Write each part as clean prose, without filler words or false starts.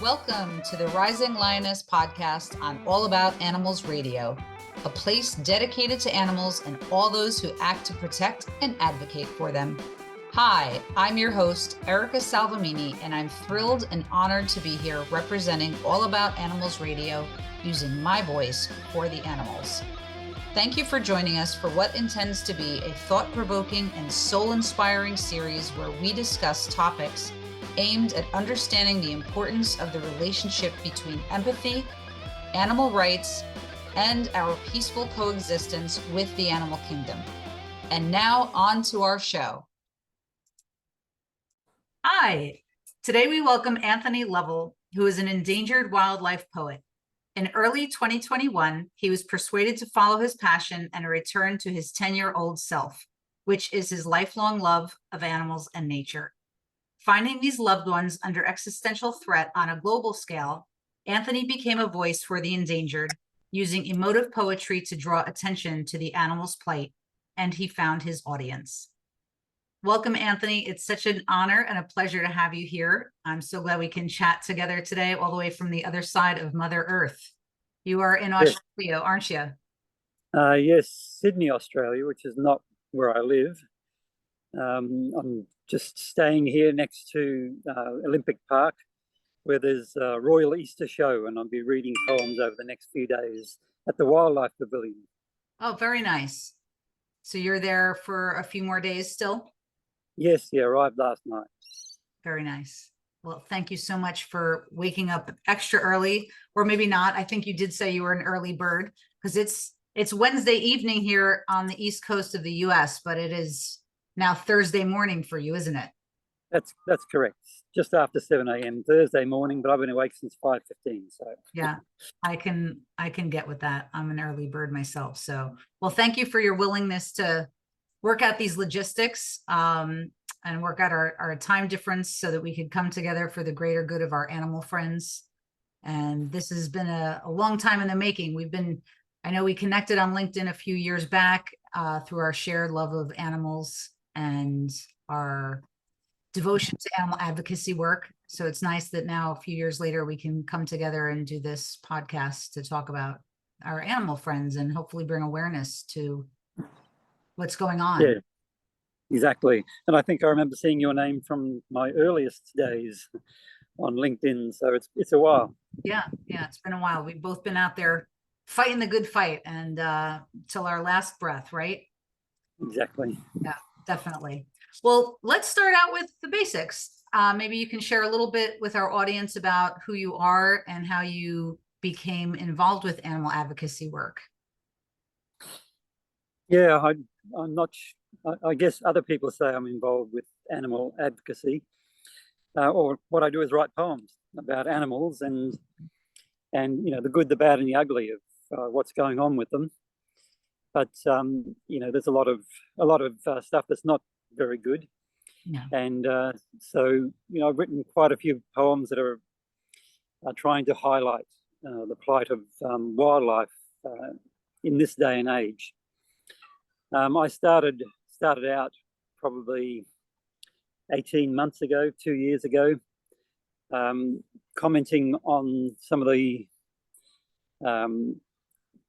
Welcome to the Rising Lioness podcast on All About Animals Radio, a place dedicated to animals and all those who act to protect and advocate for them. Hi, I'm your host, Erica Salvemini, and I'm thrilled and honored to be here representing All About Animals Radio using my voice for the animals. Thank you for joining us for what intends to be a thought-provoking and soul-inspiring series where we discuss topics aimed at understanding the importance of the relationship between empathy, animal rights, and our peaceful coexistence with the animal kingdom. And now on to our show. Hi, today we welcome Anthony Lovell, who is an endangered wildlife poet. In early 2021, he was persuaded to follow his passion and return to his 10-year-old self, which is his lifelong love of animals and nature. Finding these loved ones under existential threat on a global scale, Anthony became a voice for the endangered, using emotive poetry to draw attention to the animal's plight, and he found his audience. Welcome, Anthony. It's such an honor and a pleasure to have you here. I'm so glad we can chat together today, all the way from the other side of Mother Earth. You are in Australia, aren't you? Yes, Sydney, Australia, which is not where I live. I'm just staying here next to Olympic Park, where there's a Royal Easter Show, and I'll be reading poems over the next few days at the Wildlife Pavilion. Oh, very nice. So you're there for a few more days still? Yes, arrived last night. Very nice. Well, thank you so much for waking up extra early, or maybe not. I think you did say you were an early bird, because it's Wednesday evening here on the East Coast of the US, but it is now Thursday morning for you, isn't it? That's correct. Just after 7 a.m. Thursday morning, but I've been awake since 5:15. So yeah, I can get with that. I'm an early bird myself. So, well, thank you for your willingness to work out these logistics and work out our time difference so that we could come together for the greater good of our animal friends. And this has been a long time in the making. I know we connected on LinkedIn a few years back through our shared love of animals and our devotion to animal advocacy work. So it's nice that now, a few years later, we can come together and do this podcast to talk about our animal friends and hopefully bring awareness to what's going on. Yeah, exactly. And I think I remember seeing your name from my earliest days on LinkedIn. So it's a while. Yeah, it's been a while. We've both been out there fighting the good fight and till our last breath, right? Exactly. Yeah, definitely. Well, let's start out with the basics. Maybe you can share a little bit with our audience about who you are and how you became involved with animal advocacy work. Yeah, I'm not. I guess other people say I'm involved with animal advocacy, or what I do is write poems about animals and the good, the bad, and the ugly of what's going on with them. But there's a lot of stuff that's not very good. Yeah. And so I've written quite a few poems that are trying to highlight the plight of wildlife in this day and age. I started out probably 18 months ago, 2 years ago, commenting on some of the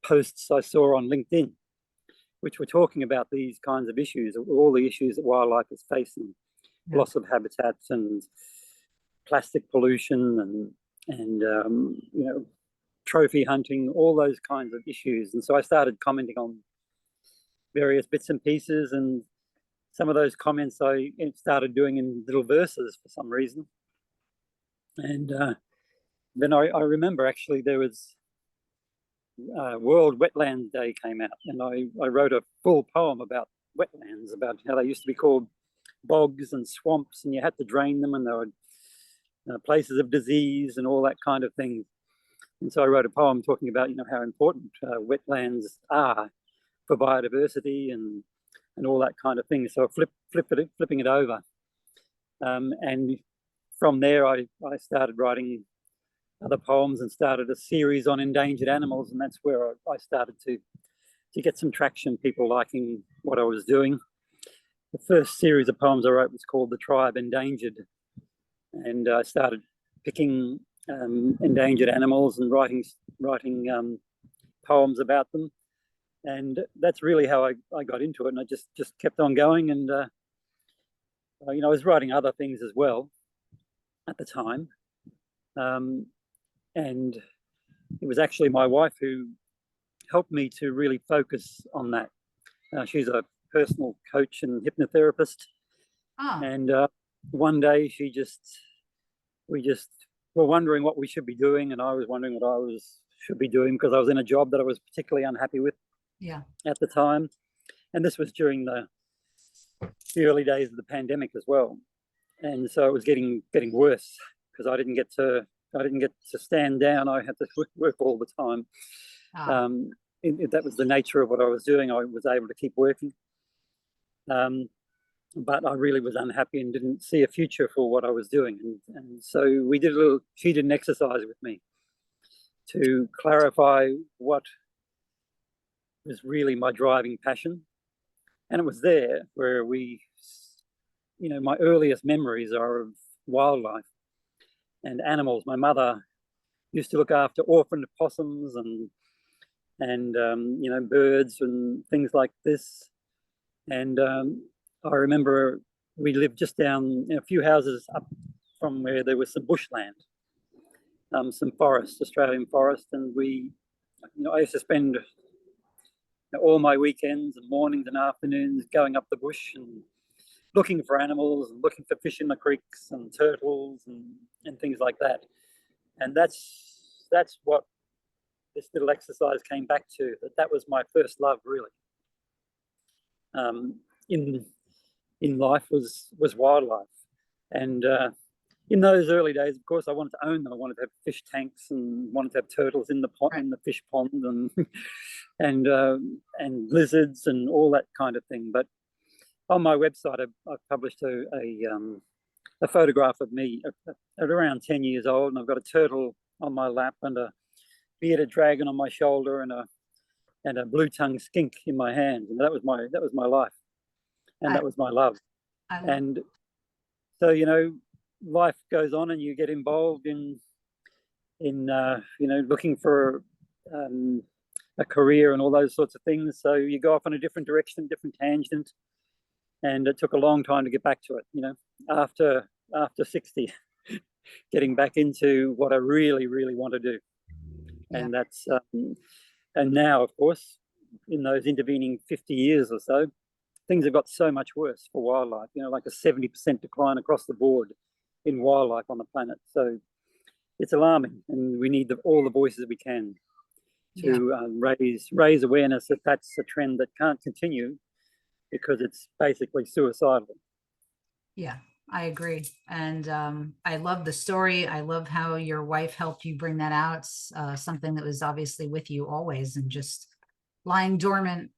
posts I saw on LinkedIn, which were talking about these kinds of issues, all the issues that wildlife is facing, loss of habitats and plastic pollution and trophy hunting, all those kinds of issues. And so I started commenting on various bits and pieces, and some of those comments I started doing in little verses for some reason. And then I remember actually there was World Wetlands Day came out, and I wrote a full poem about wetlands, about how they used to be called bogs and swamps, and you had to drain them, and there were places of disease and all that kind of thing. And so I wrote a poem talking about how important wetlands are for biodiversity and all that kind of thing. So flipping it over, and from there I started writing other poems and started a series on endangered animals, and that's where I started to get some traction, people liking what I was doing. The first series of poems I wrote was called The Tribe Endangered, and I started picking endangered animals and writing poems about them. And that's really how I got into it. And I just kept on going. And, I was writing other things as well at the time. And it was actually my wife who helped me to really focus on that. She's a personal coach and hypnotherapist. Oh. And one day we were wondering what we should be doing. And I was wondering what I should be doing because I was in a job that I was particularly unhappy with at the time. And this was during the early days of the pandemic as well. And so it was getting worse because I didn't get to stand down. I had to work all the time. That was the nature of what I was doing. I was able to keep working. But I really was unhappy and didn't see a future for what I was doing. And so she did an exercise with me to clarify what was really my driving passion. And it was there where my earliest memories are of wildlife and animals. My mother used to look after orphaned possums and birds and things like this. And I remember we lived just down a few houses up from where there was some bushland, some forest, Australian forest. And I used to spend all my weekends and mornings and afternoons going up the bush and looking for animals and looking for fish in the creeks and turtles and things like that. And that's what this little exercise came back to, that was my first love, really. In life was wildlife. And in those early days, of course, I wanted to own them. I wanted to have fish tanks and wanted to have turtles in the pond, in the fish pond, and lizards and all that kind of thing. But on my website, I've published a photograph of me at around 10 years old, and I've got a turtle on my lap and a bearded dragon on my shoulder and a blue-tongued skink in my hand. And that was my life, and that was my love. And so life goes on, and you get involved in looking for a career and all those sorts of things. So you go off on a different direction, different tangent, and it took a long time to get back to it. After 60, getting back into what I really, really want to do. And that's and now, of course, in those intervening 50 years or so, things have got so much worse for wildlife. Like a 70% decline across the board in wildlife on the planet. So it's alarming, and we need all the voices we can to raise awareness that that's a trend that can't continue because it's basically suicidal. Yeah, I agree. And I love the story. I love how your wife helped you bring that out. Something that was obviously with you always and just lying dormant.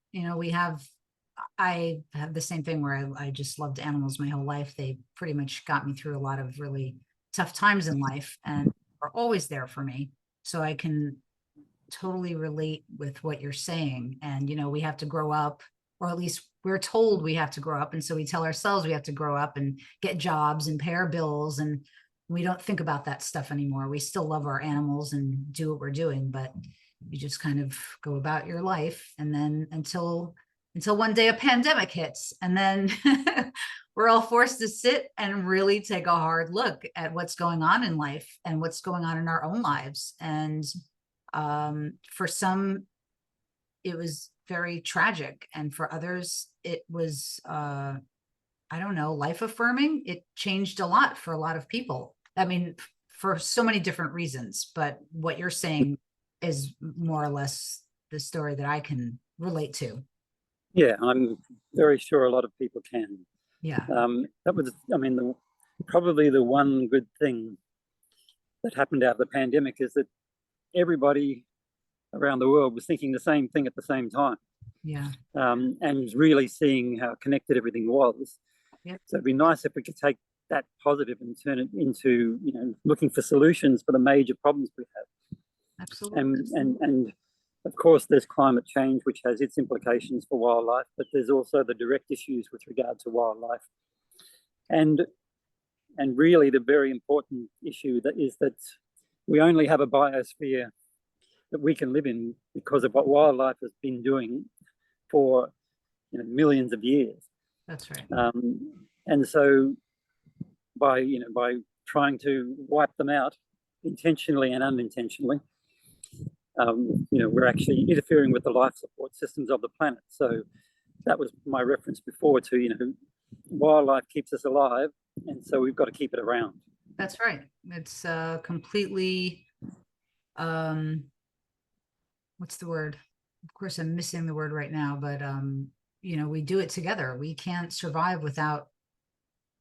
I have the same thing where I just loved animals my whole life. They pretty much got me through a lot of really tough times in life and are always there for me. So I can totally relate with what you're saying. And, we have to grow up, or at least we're told we have to grow up. And so we tell ourselves we have to grow up and get jobs and pay our bills. And we don't think about that stuff anymore. We still love our animals and do what we're doing, but you just kind of go about your life. And then until one day a pandemic hits, and then we're all forced to sit and really take a hard look at what's going on in life and what's going on in our own lives. And for some, it was very tragic. And for others, it was, life affirming. It changed a lot for a lot of people. I mean, for so many different reasons, but what you're saying is more or less the story that I can relate to. Yeah, I'm very sure a lot of people can. Yeah. That was, probably the one good thing that happened out of the pandemic is that everybody around the world was thinking the same thing at the same time. Yeah. And really seeing how connected everything was. Yep. So it'd be nice if we could take that positive and turn it into, looking for solutions for the major problems we have. Absolutely. And of course, there's climate change, which has its implications for wildlife, but there's also the direct issues with regard to wildlife. And really the very important issue that we only have a biosphere that we can live in because of what wildlife has been doing for millions of years. That's right. And so by trying to wipe them out intentionally and unintentionally, we're actually interfering with the life support systems of the planet. So that was my reference before to, wildlife keeps us alive, and so we've got to keep it around. That's right. It's completely, what's the word? Of course, I'm missing the word right now, but we do it together. We can't survive without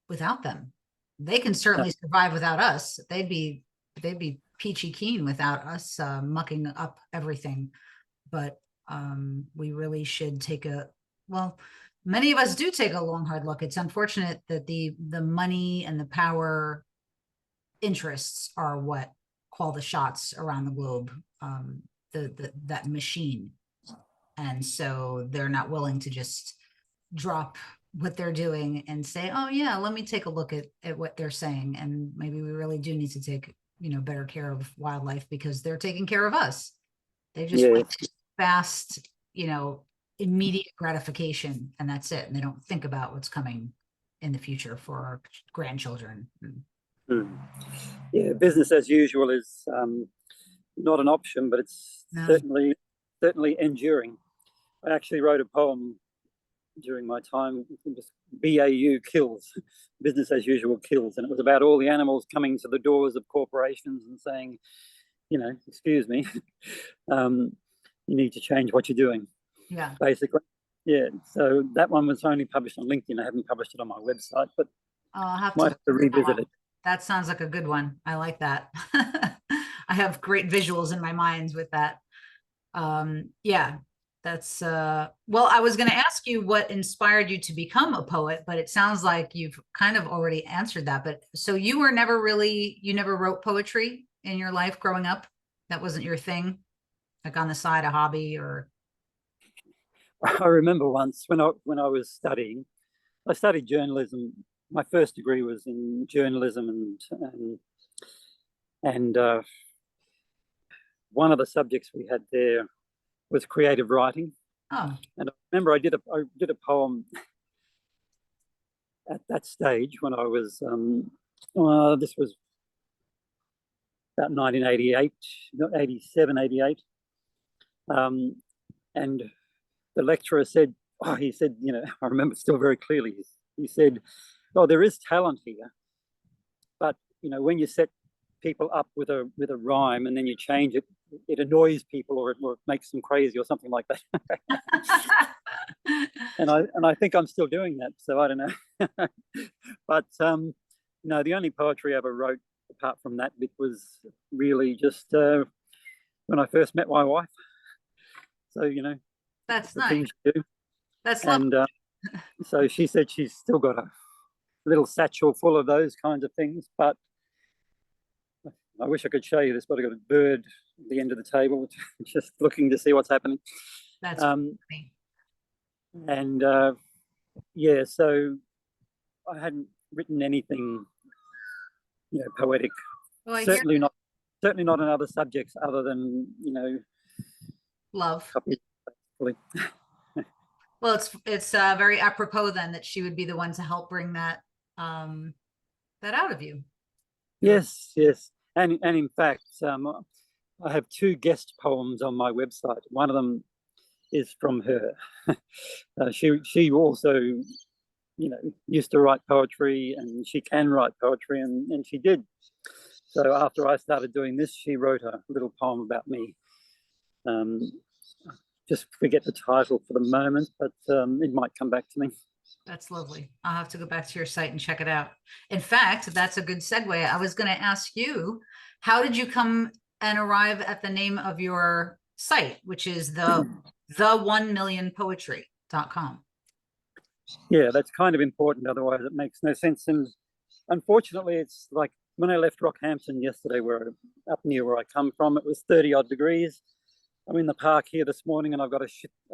them. They can certainly survive without us. They'd be peachy keen without us mucking up everything. But we really should many of us do take a long, hard look. It's unfortunate that the money and the power interests are what call the shots around the globe, that machine. And so they're not willing to just drop what they're doing and say, oh yeah, let me take a look at what they're saying. And maybe we really do need to take, better care of wildlife because they're taking care of us. They just want fast, immediate gratification, and that's it. And they don't think about what's coming in the future for our grandchildren. Yeah, business as usual is not an option, but it's certainly enduring. I actually wrote a poem during my time, just BAU kills, business as usual kills, and it was about all the animals coming to the doors of corporations and saying, excuse me, you need to change what you're doing. Yeah, basically. Yeah, so that one was only published on LinkedIn. I haven't published it on my website, but I'll have might have to revisit it. That sounds like a good one. I like that. I have great visuals in my mind with that. Yeah, that's well, I was going to ask you what inspired you to become a poet, but it sounds like you've kind of already answered that. But so you never wrote poetry in your life growing up? That wasn't your thing, like on the side, a hobby? Or I remember once when I was studying, I studied journalism. My first degree was in journalism, and one of the subjects we had there was creative writing. Oh. And I remember I did a poem at that stage when I was this was about 1988, 87, 88. And the lecturer said, he said, I remember still very clearly, he said, oh, there is talent here, but when you set people up with a rhyme and then you change it, it annoys people or it makes them crazy or something like that. and I think I'm still doing that, so I don't know. But the only poetry I ever wrote apart from that bit was really just when I first met my wife. So that's nice. That's lovely. And so she said she's still got a little satchel full of those kinds of things, but I wish I could show you this, but I got a bird at the end of the table just looking to see what's happening. That's funny. And yeah, so I hadn't written anything poetic. Well, certainly not in other subjects other than love. Well, it's very apropos then that she would be the one to help bring that out of you. Yes. And in fact, I have 2 guest poems on my website. One of them is from her. She also, used to write poetry, and she can write poetry, and she did. So after I started doing this, she wrote a little poem about me. Just forget the title for the moment, but it might come back to me. That's lovely. I'll have to go back to your site and check it out. In fact, that's a good segue. I was going to ask you, how did you come and arrive at the name of your site, which is the 1millionpoetry.com? Yeah, that's kind of important. Otherwise, it makes no sense. And unfortunately, it's like when I left Rockhampton yesterday, up near where I come from, it was 30 odd degrees. I'm in the park here this morning, and I've got a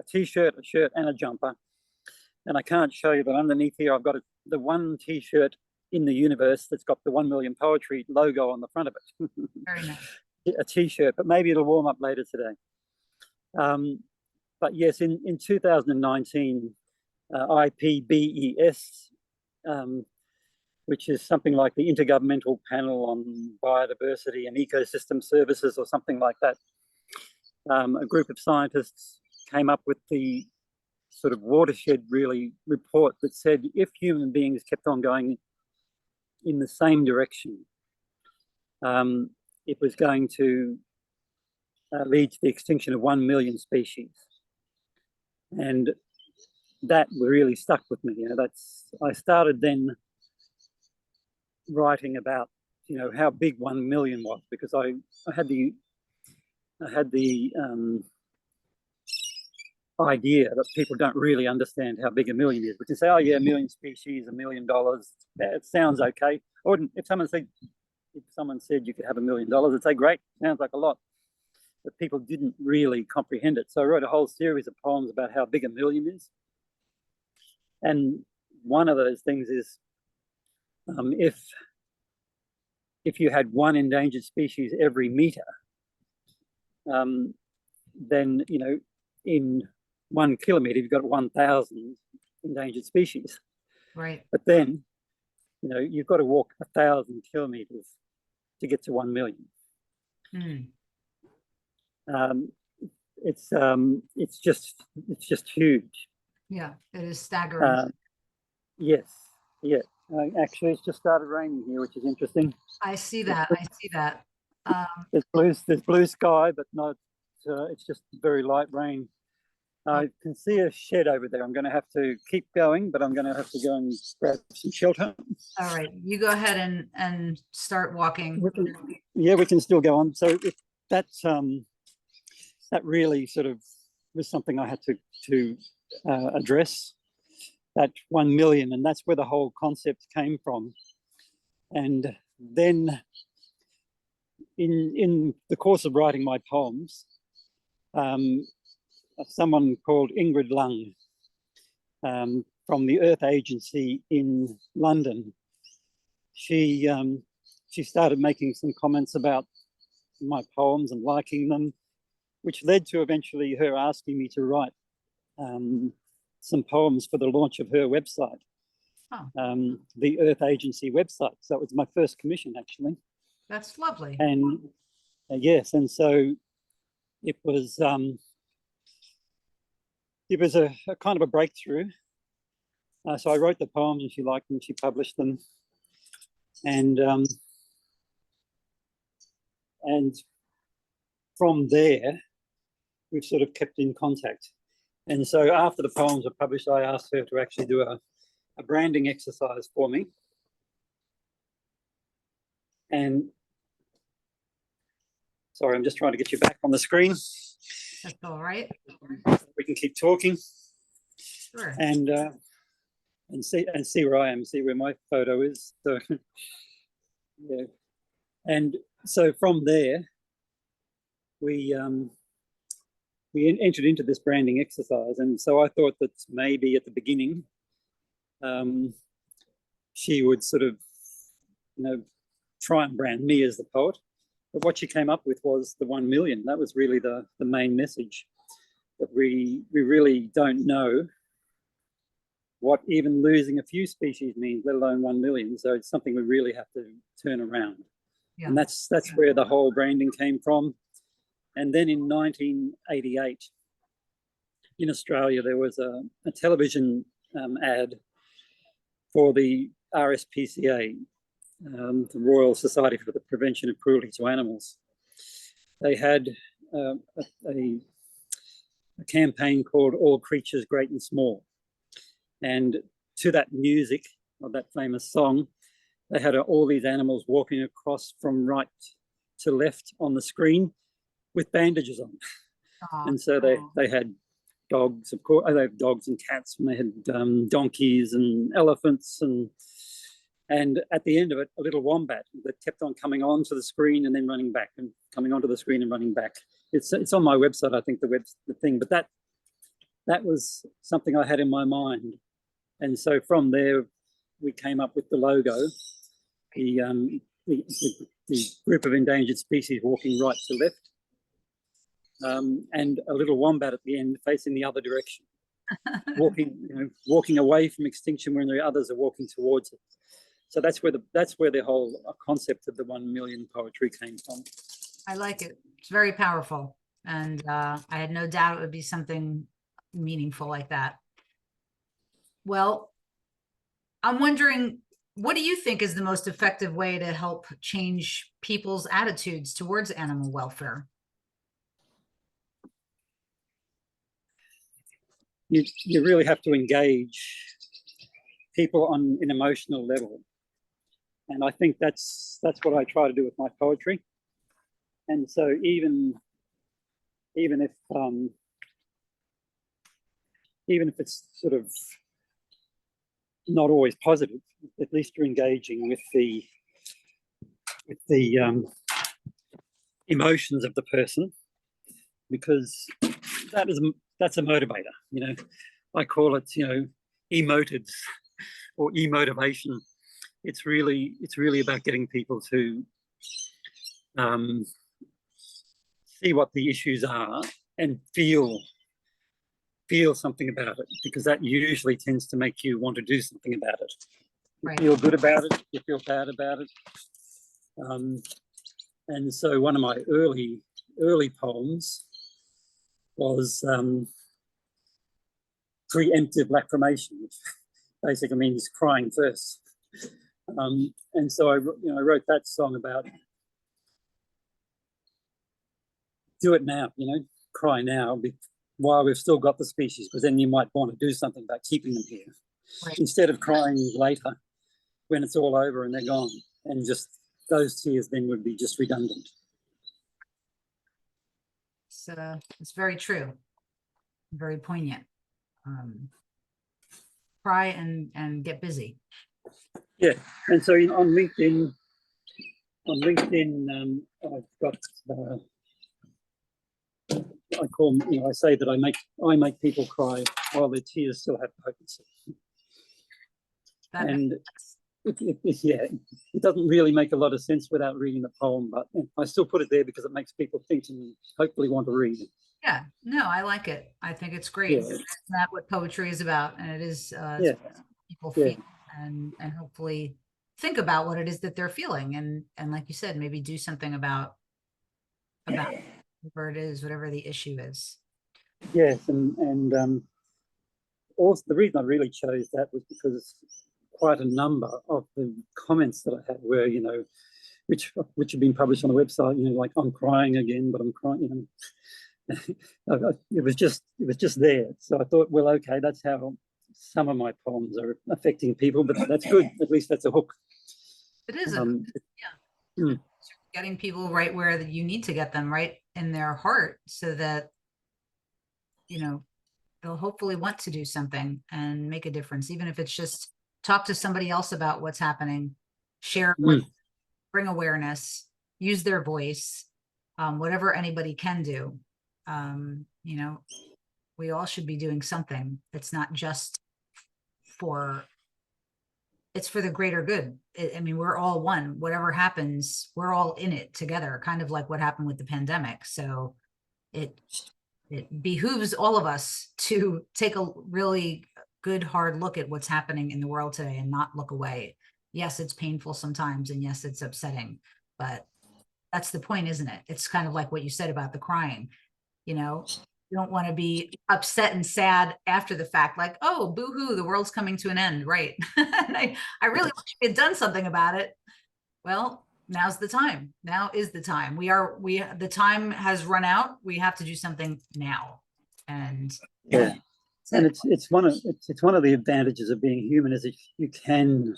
t-shirt, a shirt, and a jumper. And I can't show you, but underneath here, I've got the one t-shirt in the universe that's got the 1 million poetry logo on the front of it. Very nice. A t-shirt, but maybe it'll warm up later today. But yes, in 2019, IPBES, which is something like the Intergovernmental Panel on Biodiversity and Ecosystem Services or something like that, a group of scientists came up with the sort of watershed really report that said if human beings kept on going in the same direction, it was going to lead to the extinction of 1 million species. And that really stuck with me. You know, I started then writing about, you know, how big 1 million was, because I had the idea that people don't really understand how big 1 million is. We can say, oh yeah, 1 million species, $1 million. It sounds okay. I wouldn't, if someone said you could have $1 million, I'd say great, sounds like a lot. But people didn't really comprehend it. So I wrote a whole series of poems about how big 1 million is. And one of those things is if you had one endangered species every meter, then, you know, in 1 kilometer, you've got 1,000 endangered species. Right. But then, you know, you've got to walk 1,000 kilometers to get to 1 million. It's just huge. Yeah, it is staggering. Yes, yeah. Actually, it's just started raining here, which is interesting. I see that. There's blue sky, but not. It's just very light rain. I can see a shed over there. I'm going to have to keep going, but I'm going to have to go and grab some shelter. All right, you go ahead and start walking. We can still go on. So that really sort of was something I had to address, that 1 million, and that's where the whole concept came from. And then in the course of writing my poems, someone called Ingrid Lung from the Earth Agency in London, she started making some comments about my poems and liking them, which led to eventually her asking me to write some poems for the launch of her website, the Earth Agency website. So that was my first commission, actually. That's lovely. And yes, and so it was a kind of a breakthrough. So I wrote the poems and she liked them, she published them. And from there, we've sort of kept in contact. And so after the poems were published, I asked her to actually do a branding exercise for me. And sorry, I'm just trying to get you back on the screen. That's all right. We can keep talking. Sure. And see where I am, see where my photo is. So yeah. And so from there, we entered into this branding exercise. And so I thought that maybe at the beginning, she would sort of, you know, try and brand me as the poet. But what she came up with was the 1 million. That was really the main message, that we really don't know what even losing a few species means, let alone 1 million. So it's something we really have to turn around. Yeah. And that's where the whole branding came from. And then in 1988, in Australia, there was a television ad for the RSPCA, the Royal Society for the Prevention of Cruelty to Animals. They had a campaign called All Creatures Great and Small. And to that music, of that famous song, they had all these animals walking across from right to left on the screen with bandages on. And so they had dogs, of course, they had dogs and cats, and they had donkeys and elephants, and at the end of it, a little wombat that kept on coming onto the screen and then running back, and coming onto the screen and running back. It's on my website, I think, the thing, but that was something I had in my mind. And so from there, we came up with the logo, the group of endangered species walking right to left, and a little wombat at the end facing the other direction, walking away from extinction when the others are walking towards it. So that's where the whole concept of the 1 million poetry came from. I like it. It's very powerful, and I had no doubt it would be something meaningful like that. Well, I'm wondering, what do you think is the most effective way to help change people's attitudes towards animal welfare? You really have to engage people on an emotional level, and I think that's what I try to do with my poetry. And so even if it's sort of not always positive, at least you're engaging with the emotions of the person, because that's a motivator. I call it emotives or emotivation. It's really about getting people to see what the issues are and feel something about it, because that usually tends to make you want to do something about it. You Right. feel good about it, you feel bad about it. And so one of my early poems was preemptive lacrimation, which basically means crying first. And so I wrote that song about do it now, cry now while we've still got the species, because then you might want to do something about keeping them here, Right. instead of crying later when it's all over and they're gone, and just those tears then would be just redundant. It's very true, very poignant. Cry and get busy. Yeah, and so on LinkedIn, I've got I say that I make people cry while their tears still have potency. And it doesn't really make a lot of sense without reading the poem, but I still put it there because it makes people think and hopefully want to read it. Yeah, no, I like it. I think it's great. Yeah. It's not what poetry is about, and it is people feel and hopefully think about what it is that they're feeling, and like you said, maybe do something about whatever it is, whatever the issue is. Yes, and also the reason I really chose that was because quite a number of the comments that I had were, which have been published on the website, like I'm crying again, but I'm crying, it was just there. So I thought, well, okay, that's how some of my poems are affecting people, but that's good. At least that's a hook. It is yeah. Getting people right where you need to get them, right in their heart, so that they'll hopefully want to do something and make a difference, even if it's just talk to somebody else about what's happening, share, bring awareness, use their voice, whatever anybody can do. We all should be doing something. It's not just it's for the greater good. We're all one. Whatever happens, we're all in it together, kind of like what happened with the pandemic. So it behooves all of us to take a really good hard look at what's happening in the world today and not look away. Yes, it's painful sometimes, and yes, it's upsetting, but that's the point, isn't it? It's kind of like what you said about the crying. You don't want to be upset and sad after the fact, like, oh, boo-hoo, the world's coming to an end, right? And I really wish we had done something about it. Well, now's the time. Now is the time. The time has run out. We have to do something now. And and it's one of the advantages of being human, is that you can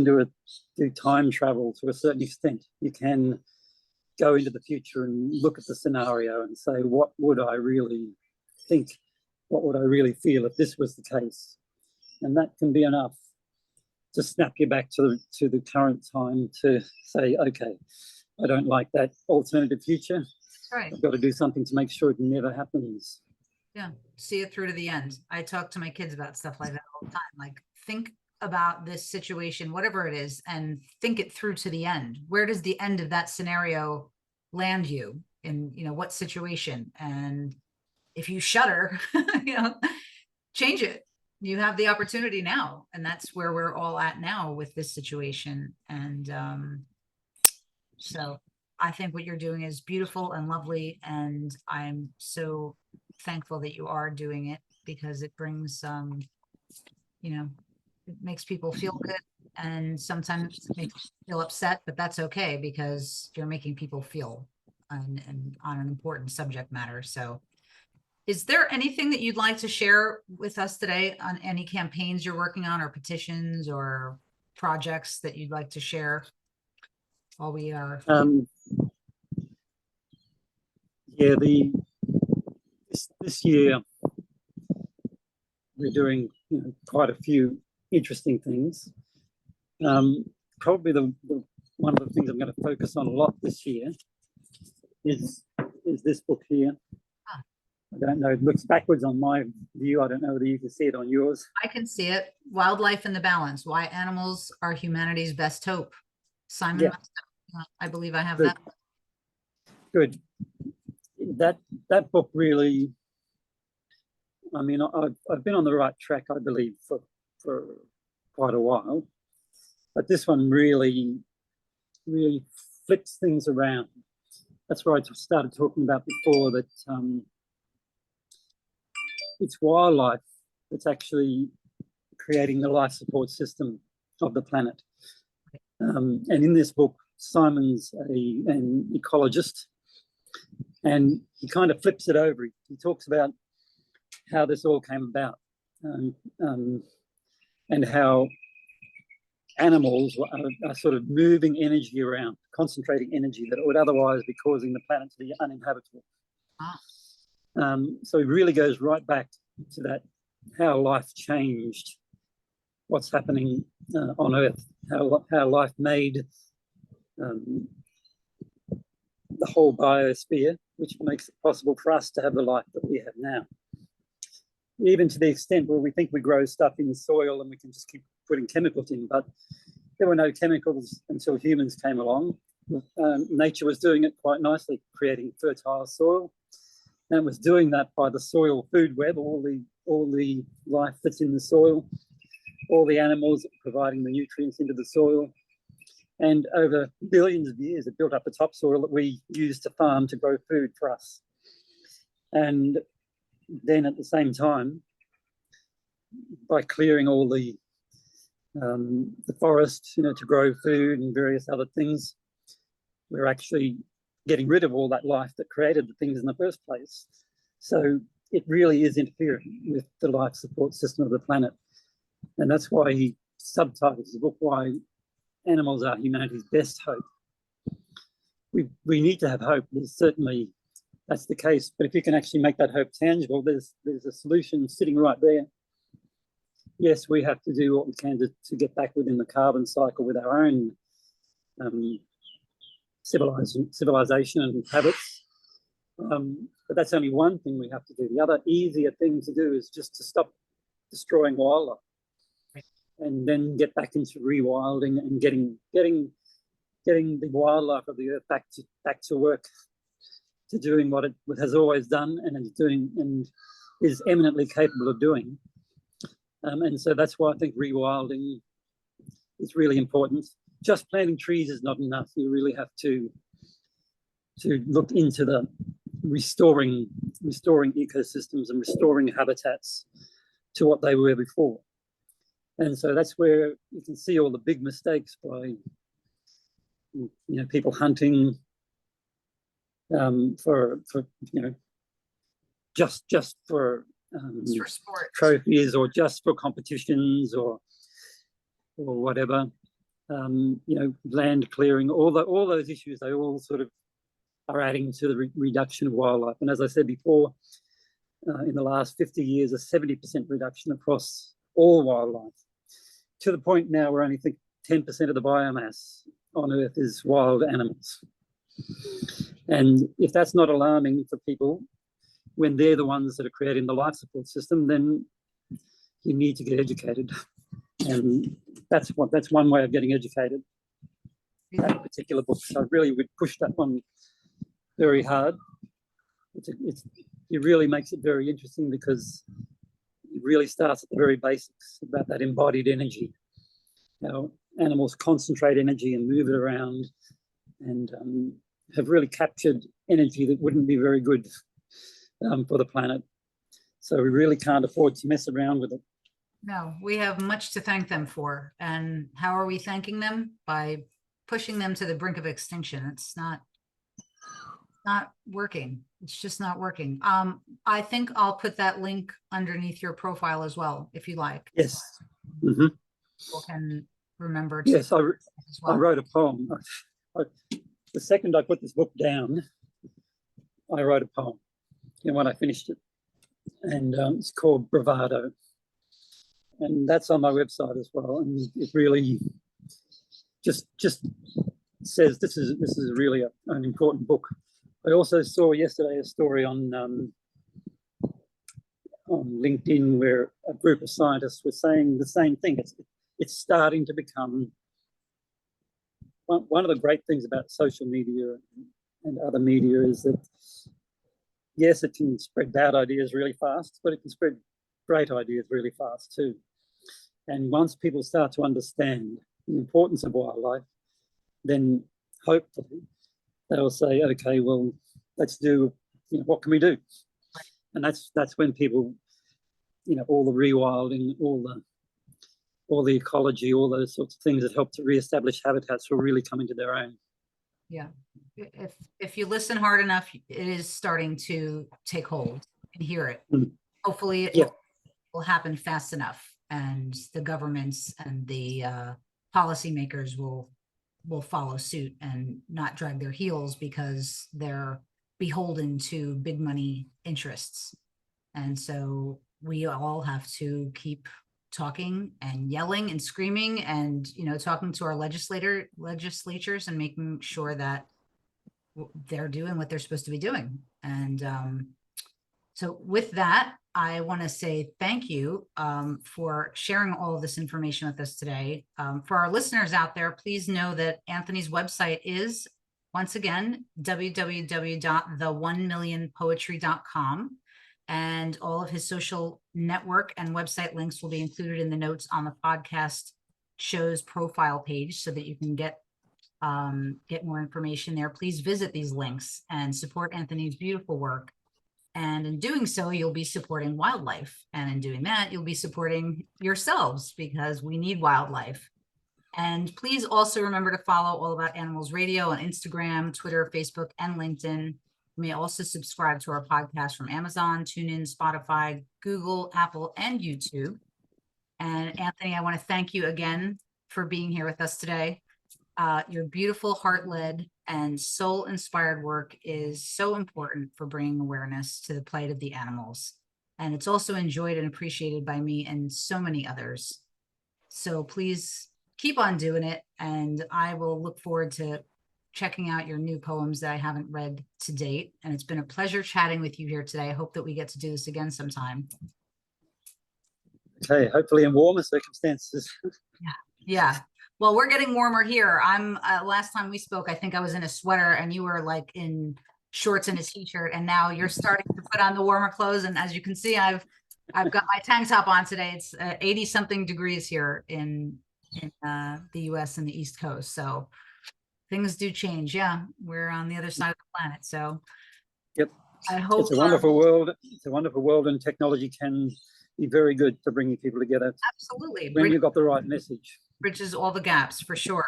do time travel to a certain extent. You can go into the future and look at the scenario and say, what would I really think? What would I really feel if this was the case? And that can be enough to snap you back to the current time, to say, okay, I don't like that alternative future. Right. I've got to do something to make sure it never happens. Yeah, see it through to the end. I talk to my kids about stuff like that all the time. Like, think about this situation, whatever it is, and think it through to the end. Where does the end of that scenario land you in, what situation? And if you shudder, change it. You have the opportunity now, and that's where we're all at now with this situation. And so I think what you're doing is beautiful and lovely, and I'm so thankful that you are doing it, because it brings it makes people feel good, and sometimes it makes people feel upset, but that's okay, because you're making people feel and on an important subject matter. So is there anything that you'd like to share with us today on any campaigns you're working on, or petitions or projects that you'd like to share while we are Yeah, this year we're doing quite a few interesting things. Probably the one of the things I'm going to focus on a lot this year is this book here. I don't know, it looks backwards on my view. I don't know whether you can see it on yours. I can see it. Wildlife in the Balance: Why Animals Are Humanity's Best Hope. Simon, I believe I have Good. that. Good. That book really, I mean, I've been on the right track, I believe, for quite a while, but this one really flips things around. That's where I started talking about before, that it's wildlife that's actually creating the life support system of the planet. And in this book, Simon's an ecologist, and he kind of flips it over. He talks about how this all came about, and how animals are sort of moving energy around, concentrating energy that would otherwise be causing the planet to be uninhabitable. So it really goes right back to that, how life changed, what's happening on Earth, how life made the whole biosphere, which makes it possible for us to have the life that we have now. Even to the extent where we think we grow stuff in the soil and we can just keep putting chemicals in, but there were no chemicals until humans came along. Nature was doing it quite nicely, creating fertile soil, and was doing that by the soil food web, all the life that's in the soil, all the animals providing the nutrients into the soil. And over billions of years, it built up the topsoil that we use to farm to grow food for us. And then at the same time, by clearing all the forests, to grow food and various other things, we're actually getting rid of all that life that created the things in the first place. So it really is interfering with the life support system of the planet. And that's why he subtitles the book, Why Animals Are Humanity's Best Hope. We need to have hope. There's certainly, that's the case. But if you can actually make that hope tangible, there's a solution sitting right there. Yes, we have to do what we can to get back within the carbon cycle with our own civilization and habits. But that's only one thing we have to do. The other easier thing to do is just to stop destroying wildlife, and then get back into rewilding and getting the wildlife of the earth back to work, to doing what it has always done and is doing and is eminently capable of doing. And so that's why I think rewilding is really important. Just planting trees is not enough. You really have to look into the restoring ecosystems and restoring habitats to what they were before. And so that's where you can see all the big mistakes by people hunting for just for sport trophies, or just for competitions, or whatever. Land clearing, all those issues, they all sort of are adding to the reduction of wildlife. And as I said before, in the last 50 years, a 70% reduction across all wildlife, to the point now where only 10% of the biomass on Earth is wild animals. And if that's not alarming for people, when they're the ones that are creating the life support system, then you need to get educated. And that's one way of getting educated. That particular book, so I really would push that one very hard. It really makes it very interesting because it really starts at the very basics about that embodied energy. How animals concentrate energy and move it around, and have really captured energy that wouldn't be very good for the planet. So we really can't afford to mess around with it. No, we have much to thank them for. And how are we thanking them? By pushing them to the brink of extinction. It's not working. It's just not working. I think I'll put that link underneath your profile as well, if you like. Yes. Mm-hmm. People can remember to. Yes, I wrote a poem. The second I put this book down, I wrote a poem, and when I finished it, and it's called Bravado, and that's on my website as well. And it really just says this is really an important book. I also saw yesterday a story on LinkedIn where a group of scientists were saying the same thing. It's starting to become one of the great things about social media and other media is that, yes, it can spread bad ideas really fast, but it can spread great ideas really fast too. And once people start to understand the importance of wildlife, then hopefully they'll say, okay, well, let's do, what can we do? And that's when people, all the rewilding, all the ecology, all those sorts of things that help to reestablish habitats will really come into their own. Yeah. If you listen hard enough, it is starting to take hold. You can hear it. Hopefully it will happen fast enough, and the governments and the policymakers will follow suit and not drag their heels because they're beholden to big money interests. And so we all have to keep talking and yelling and screaming and, talking to our legislatures and making sure that they're doing what they're supposed to be doing. And so with that, I want to say thank you for sharing all of this information with us today. For our listeners out there, please know that Anthony's website is, once again, www.the1millionpoetry.com. And all of his social network and website links will be included in the notes on the podcast show's profile page so that you can get more information there. Please visit these links and support Anthony's beautiful work. And in doing so, you'll be supporting wildlife. And in doing that, you'll be supporting yourselves because we need wildlife. And please also remember to follow All About Animals Radio on Instagram, Twitter, Facebook, and LinkedIn. You may also subscribe to our podcast from Amazon, TuneIn, Spotify, Google, Apple, and YouTube. And Anthony, I want to thank you again for being here with us today. Your beautiful heart-led and soul-inspired work is so important for bringing awareness to the plight of the animals. And it's also enjoyed and appreciated by me and so many others. So please keep on doing it. And I will look forward to checking out your new poems that I haven't read to date. And it's been a pleasure chatting with you here today. I hope that we get to do this again sometime. Okay, hopefully in warmer circumstances. Yeah. Well, we're getting warmer here. I'm last time we spoke, I think I was in a sweater and you were like in shorts and a t-shirt, and now you're starting to put on the warmer clothes. And as you can see, I've got my tank top on today. It's 80 something degrees here in the US and the East Coast. So things do change. Yeah, we're on the other side of the planet. So yep, I hope it's a wonderful world. It's a wonderful world, and technology can be very good for bringing people together. Absolutely. When you've got the right message. Bridges all the gaps for sure.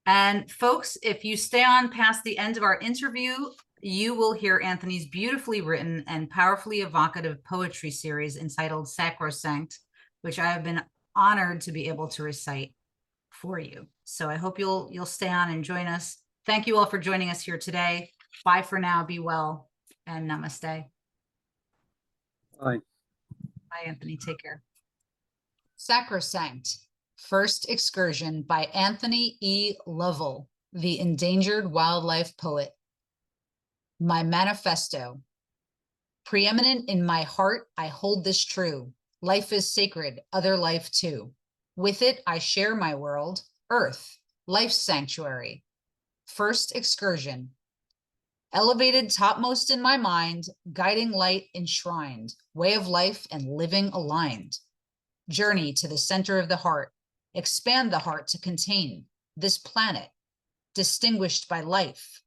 And folks, if you stay on past the end of our interview, you will hear Anthony's beautifully written and powerfully evocative poetry series entitled Sacrosanct, which I have been honored to be able to recite for you. So I hope you'll stay on and join us. Thank you all for joining us here today. Bye for now. Be well, and namaste. Bye. Bye, Anthony. Take care. Sacrosanct, First Excursion by Anthony E. Lovell, the Endangered Wildlife Poet. My manifesto. Preeminent in my heart, I hold this true. Life is sacred, other life too. With it, I share my world, Earth, life's sanctuary. First excursion. Elevated topmost in my mind, guiding light enshrined, way of life and living aligned. Journey to the center of the heart, expand the heart to contain this planet, distinguished by life,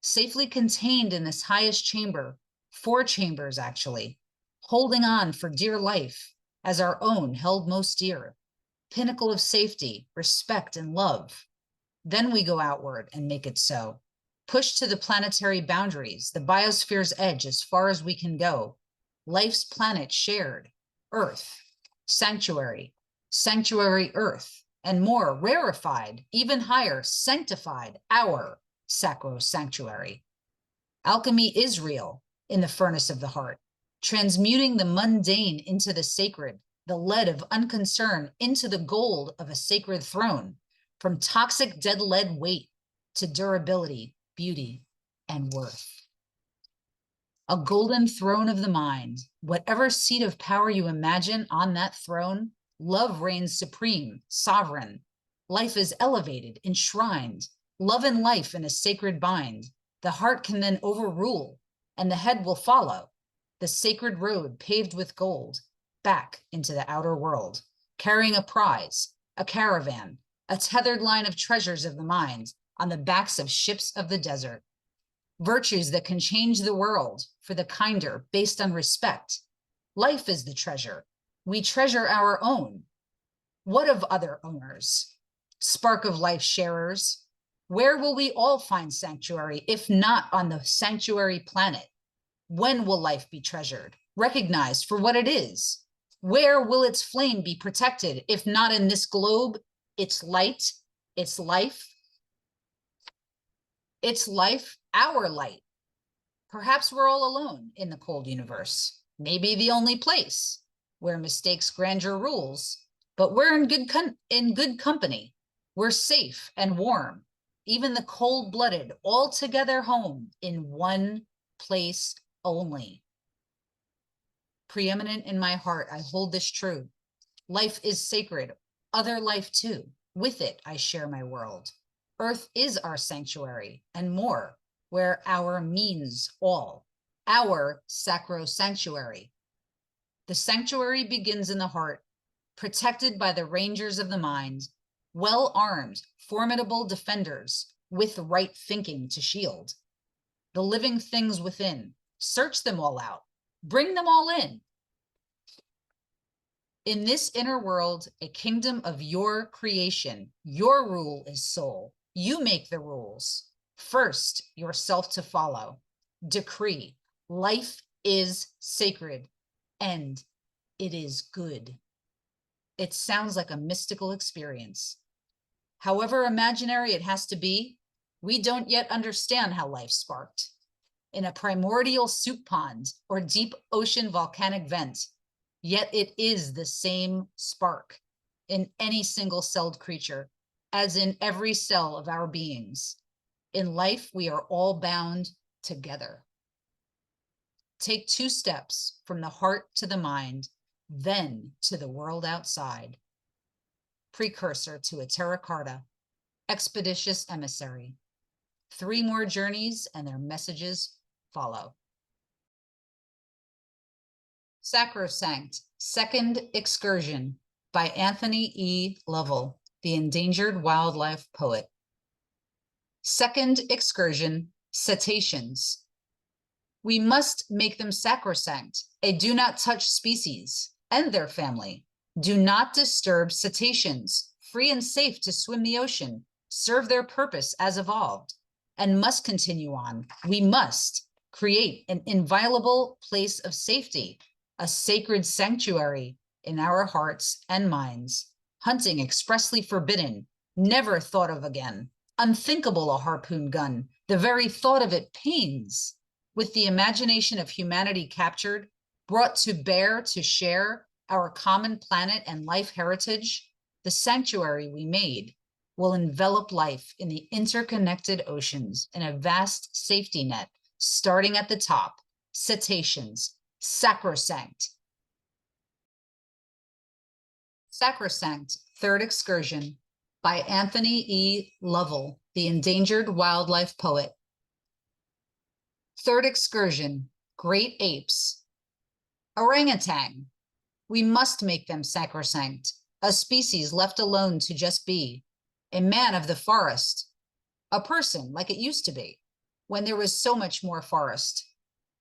safely contained in this highest chamber, 4 chambers actually, holding on for dear life as our own held most dear, pinnacle of safety, respect, and love. Then we go outward and make it so. Push to the planetary boundaries, the biosphere's edge as far as we can go. Life's planet shared, Earth, sanctuary, sanctuary Earth, and more rarefied, even higher, sanctified, our sacro sanctuary. Alchemy is real in the furnace of the heart, transmuting the mundane into the sacred, the lead of unconcern into the gold of a sacred throne, from toxic dead lead weight to durability, beauty, and worth. A golden throne of the mind, whatever seat of power you imagine on that throne, love reigns supreme, sovereign. Life is elevated, enshrined, love and life in a sacred bind. The heart can then overrule, and the head will follow, the sacred road paved with gold, back into the outer world, carrying a prize, a caravan, a tethered line of treasures of the mind on the backs of ships of the desert. Virtues that can change the world for the kinder based on respect. Life is the treasure. We treasure our own. What of other owners? Spark of life sharers. Where will we all find sanctuary if not on the sanctuary planet? When will life be treasured, recognized for what it is? Where will its flame be protected if not in this globe, its light, its life? Its life, our light. Perhaps we're all alone in the cold universe, maybe the only place where mistakes grandeur rules, but we're in good company. We're safe and warm, even the cold-blooded, all together home in one place only. Preeminent in my heart, I hold this true. Life is sacred, other life too. With it, I share my world. Earth is our sanctuary and more, where our means all, our sacro sanctuary. The sanctuary begins in the heart, protected by the rangers of the mind, well armed, formidable defenders with right thinking to shield. The living things within, search them all out, bring them all in. In this inner world, a kingdom of your creation, your rule is sole. You make the rules. First, yourself to follow. Decree, life is sacred, and it is good. It sounds like a mystical experience. However imaginary it has to be, we don't yet understand how life sparked. In a primordial soup pond or deep ocean volcanic vent, yet it is the same spark in any single-celled creature, as in every cell of our beings. In life, we are all bound together. Take 2 steps from the heart to the mind, then to the world outside. Precursor to a terra carta, expeditious emissary. 3 more journeys and their messages follow. Sacrosanct, Second Excursion by Anthony E. Lovell, the Endangered-Wildlife Poet. Second excursion, cetaceans. We must make them sacrosanct, a do-not-touch species, and their family. Do not disturb cetaceans, free and safe to swim the ocean, serve their purpose as evolved, and must continue on. We must create an inviolable place of safety, a sacred sanctuary in our hearts and minds. Hunting expressly forbidden, never thought of again. Unthinkable a harpoon gun, the very thought of it pains. With the imagination of humanity captured, brought to bear to share our common planet and life heritage, the sanctuary we made will envelop life in the interconnected oceans in a vast safety net, starting at the top, cetaceans, sacrosanct. Sacrosanct, Third Excursion by Anthony E. Lovell, the Endangered Wildlife Poet. Third Excursion, Great Apes. Orangutan. We must make them sacrosanct, a species left alone to just be, a man of the forest, a person like it used to be, when there was so much more forest,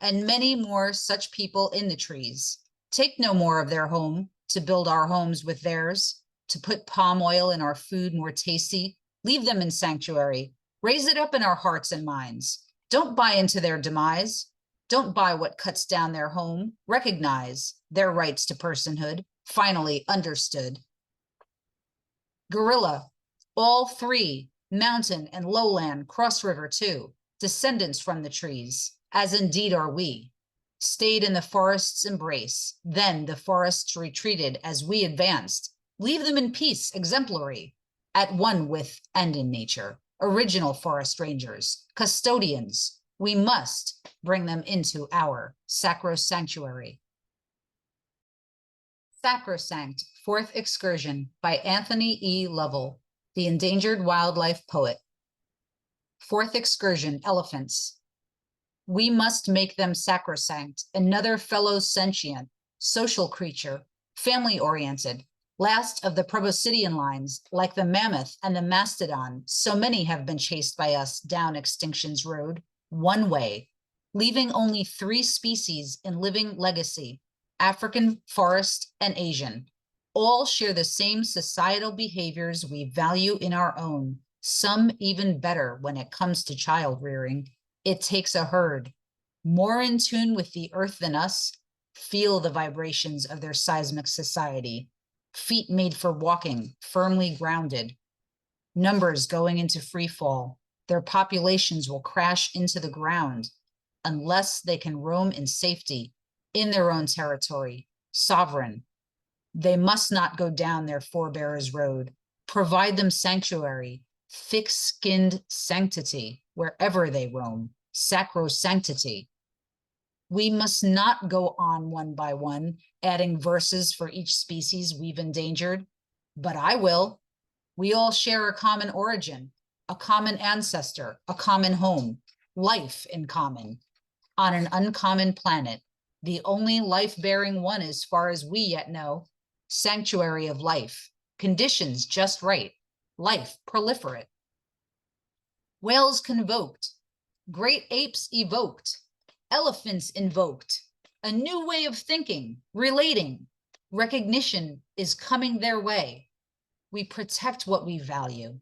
and many more such people in the trees. Take no more of their home to build our homes with theirs, to put palm oil in our food more tasty. Leave them in sanctuary, raise it up in our hearts and minds. Don't buy into their demise. Don't buy what cuts down their home. Recognize their rights to personhood, finally understood. Gorilla, all three, mountain and lowland, cross river too, descendants from the trees, as indeed are we. Stayed in the forest's embrace, then the forests retreated as we advanced. Leave them in peace, exemplary, at one with and in nature. Original forest rangers, custodians, we must bring them into our sacrosanctuary. Sacrosanct, Fourth Excursion by Anthony E. Lovell, the Endangered Wildlife Poet. Fourth Excursion, Elephants. We must make them sacrosanct, another fellow sentient, social creature, family-oriented, last of the proboscidean lines, like the mammoth and the mastodon. So many have been chased by us down extinction's road, one way, leaving only 3 species in living legacy, African, forest, and Asian. All share the same societal behaviors we value in our own, some even better when it comes to child rearing. It takes a herd, more in tune with the earth than us, feel the vibrations of their seismic society, feet made for walking, firmly grounded, numbers going into free fall. Their populations will crash into the ground unless they can roam in safety in their own territory, sovereign. They must not go down their forebears' road. Provide them sanctuary, thick-skinned sanctity wherever they roam, sacrosanctity. We must not go on one by one, adding verses for each species we've endangered, but I will. We all share a common origin, a common ancestor, a common home, life in common, on an uncommon planet, the only life-bearing one as far as we yet know, sanctuary of life, conditions just right, life proliferate. Whales convoked, great apes evoked, elephants invoked, a new way of thinking, relating, recognition is coming their way. We protect what we value,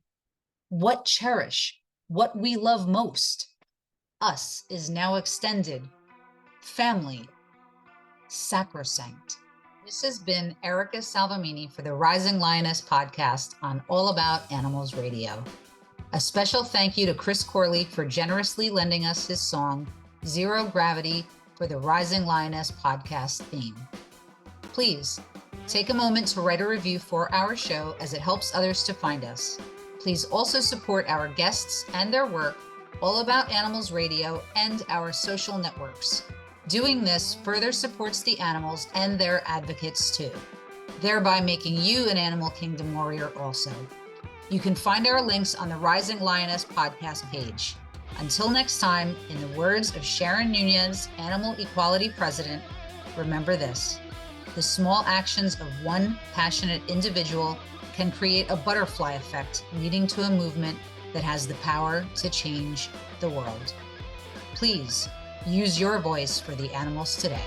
what cherish, what we love most. Us is now extended, family, sacrosanct. This has been Erica Salvemini for the Rising Lioness podcast on All About Animals Radio. A special thank you to Chris Corley for generously lending us his song, Zero Gravity, for the Rising Lioness podcast theme. Please take a moment to write a review for our show as it helps others to find us. Please also support our guests and their work, All About Animals Radio, and our social networks. Doing this further supports the animals and their advocates too, thereby making you an Animal Kingdom warrior also. You can find our links on the Rising Lioness podcast page. Until next time, in the words of Sharon Nunez, Animal Equality President, remember this: the small actions of one passionate individual can create a butterfly effect, leading to a movement that has the power to change the world. Please use your voice for the animals today.